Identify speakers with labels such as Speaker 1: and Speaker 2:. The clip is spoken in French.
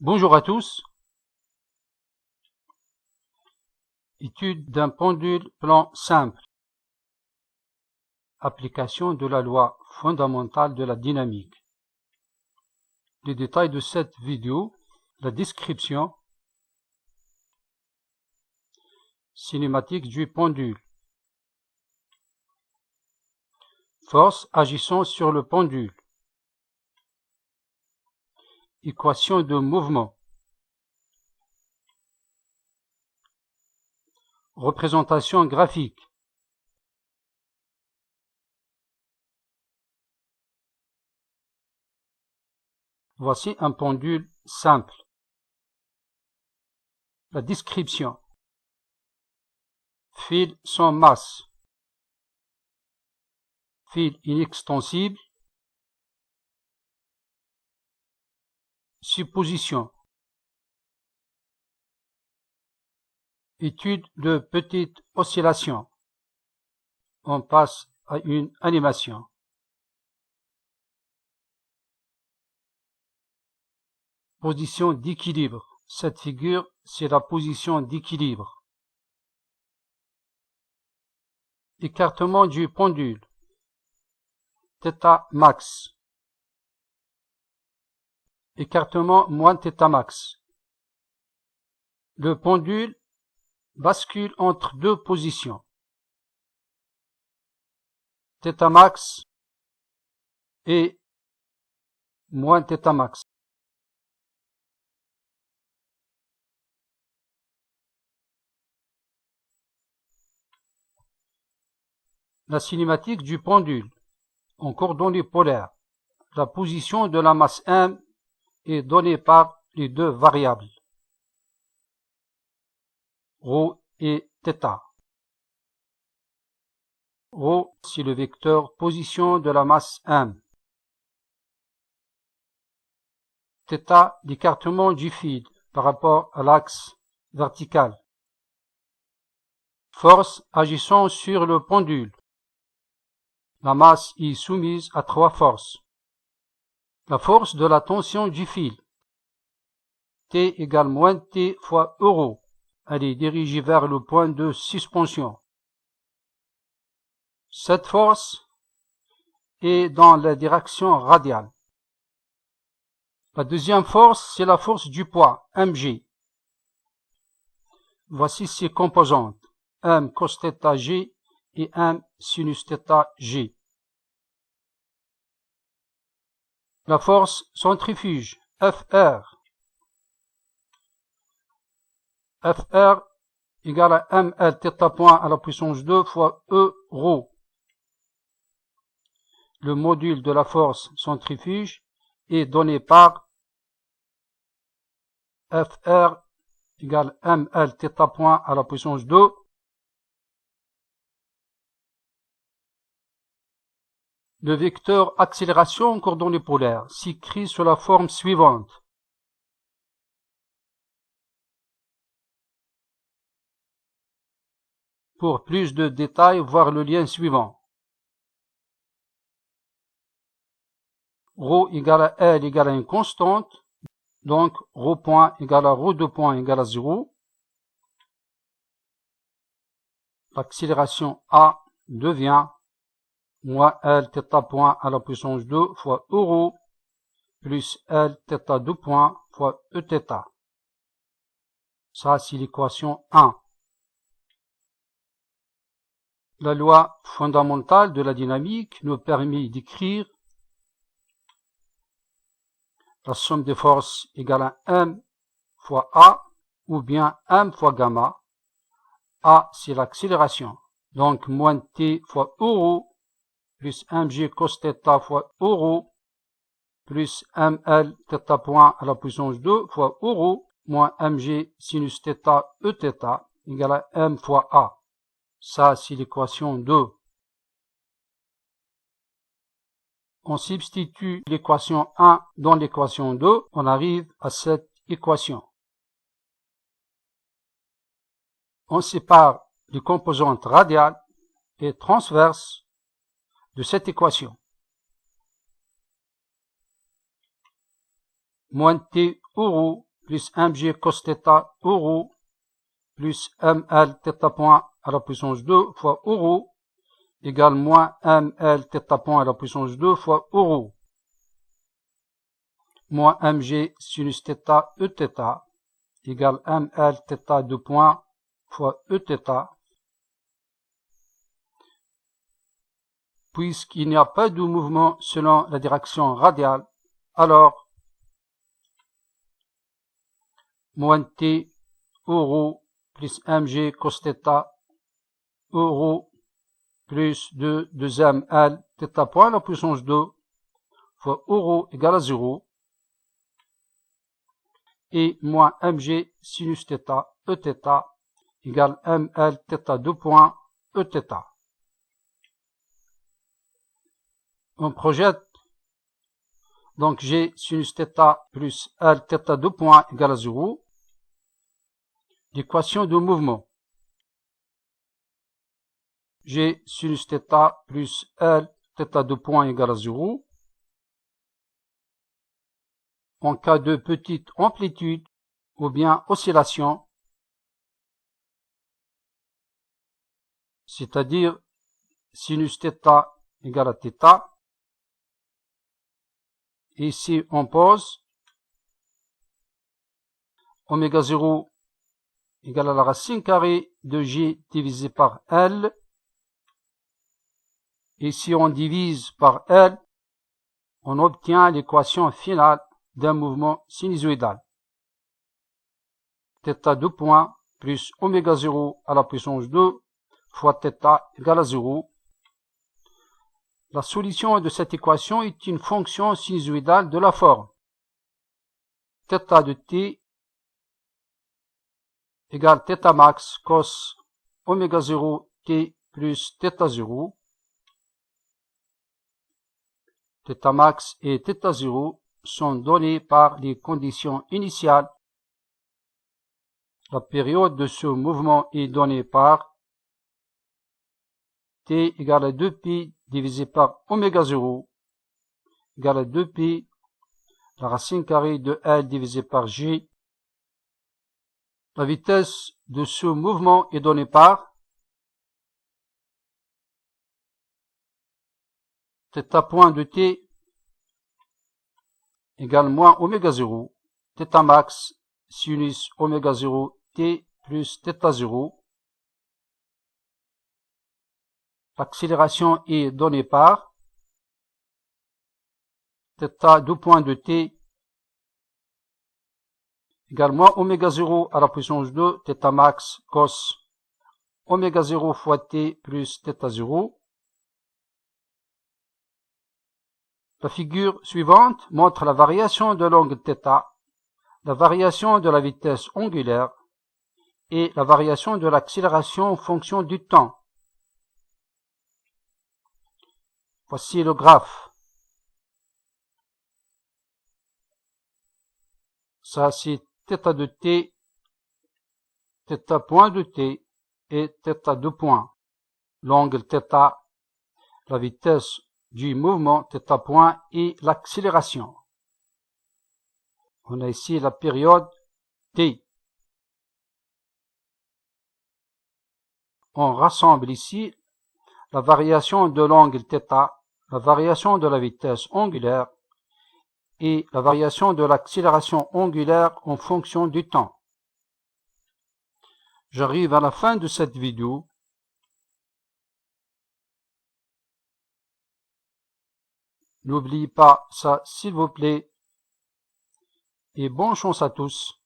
Speaker 1: Bonjour à tous. Étude d'un pendule plan simple. Application de la loi fondamentale de la dynamique. Les détails de cette vidéo, la description, cinématique du pendule. Force agissant sur le pendule. Équation de mouvement. Représentation graphique. Voici un pendule simple. La description. Fil sans masse. Fil inextensible. Supposition. Étude de petite oscillation. On passe à une animation. Position d'équilibre. Cette figure, c'est la position d'équilibre. Écartement du pendule. Θ max. Écartement moins θ max. Le pendule bascule entre deux positions. Θ max et moins θ max. La cinématique du pendule en coordonnées polaires. La position de la masse M est donnée par les deux variables, ρ et θ. ρ, c'est le vecteur position de la masse M. θ, l'écartement du fil par rapport à l'axe vertical. Force agissant sur le pendule. La masse est soumise à trois forces. La force de la tension du fil. T égale moins T fois euro. Elle est dirigée vers le point de suspension. Cette force est dans la direction radiale. La deuxième force, c'est la force du poids, mg. Voici ses composantes, m cos θ g et m sinus θ g. La force centrifuge, Fr. Fr égale à ml θ point à la puissance 2 fois E ρ. Le module de la force centrifuge est donné par Fr égale ml θ point à la puissance 2 Le vecteur accélération en coordonnées polaires s'écrit sous la forme suivante. Pour plus de détails, voir le lien suivant. Ρ égale à L égale à une constante, donc ρ point égale à ρ2 point égale à 0. L'accélération A devient moins L θ point à la puissance 2 fois euro plus L θ 2 point fois Eθ. Ça, c'est l'équation 1. La loi fondamentale de la dynamique nous permet d'écrire la somme des forces égale à M fois A ou bien M fois gamma. A, c'est l'accélération. Donc, moins T fois euro plus mg cos θ fois euro plus ml θ point à la puissance 2 fois euro moins mg sinus θ Eθ égale à m fois A. Ça, c'est l'équation 2. On substitue l'équation 1 dans l'équation 2, on arrive à cette équation. On sépare les composantes radiales et transverses de cette équation. Moins T euro plus mg cos θ euro plus ml θ point à la puissance 2 fois euro égale moins ml θ point à la puissance 2 fois euro moins mg sinus θ Eθ égale ml θ 2 point fois Eθ. Puisqu'il n'y a pas de mouvement selon la direction radiale, alors moins t euro plus mg cos θ euro plus 2ml θ point à la puissance 2 fois euro égale à 0 et moins mg sinus θ Eθ égale ml θ 2 point Eθ. On projette donc g sinus θ plus l θ 2 point égale à 0, l'équation de mouvement. G sinus θ plus l θ 2 point égale à 0. En cas de petite amplitude ou bien oscillation, c'est-à-dire sinus θ égale à θ, ici on pose oméga 0 égale à la racine carrée de G divisé par L. Ici on divise par L, on obtient l'équation finale d'un mouvement sinusoïdal. θ 2 point plus oméga 0 à la puissance 2 fois θ égale à 0. La solution de cette équation est une fonction sinusoïdale de la forme θ de t égale θ max cos oméga 0 t plus θ 0. θ max et θ 0 sont donnés par les conditions initiales. La période de ce mouvement est donnée par t égale à 2pi divisé par oméga 0 égale à 2pi la racine carrée de L divisé par G. La vitesse de ce mouvement est donnée par θ point de t égale moins oméga 0, θ max sinus oméga 0 t plus θ 0. L'accélération est donnée par θ 2 point de t égale moins oméga 0 à la puissance 2 θ max cos oméga 0 fois t plus θ 0. La figure suivante montre la variation de l'angle θ, la variation de la vitesse angulaire et la variation de l'accélération en fonction du temps. Voici le graphe. Ça c'est θ de t, θ point de t et θ 2 point. L'angle θ, la vitesse du mouvement θ point et l'accélération. On a ici la période t. On rassemble ici la variation de l'angle θ, la variation de la vitesse angulaire et la variation de l'accélération angulaire en fonction du temps. J'arrive à la fin de cette vidéo. N'oubliez pas ça s'il vous plaît et bonne chance à tous.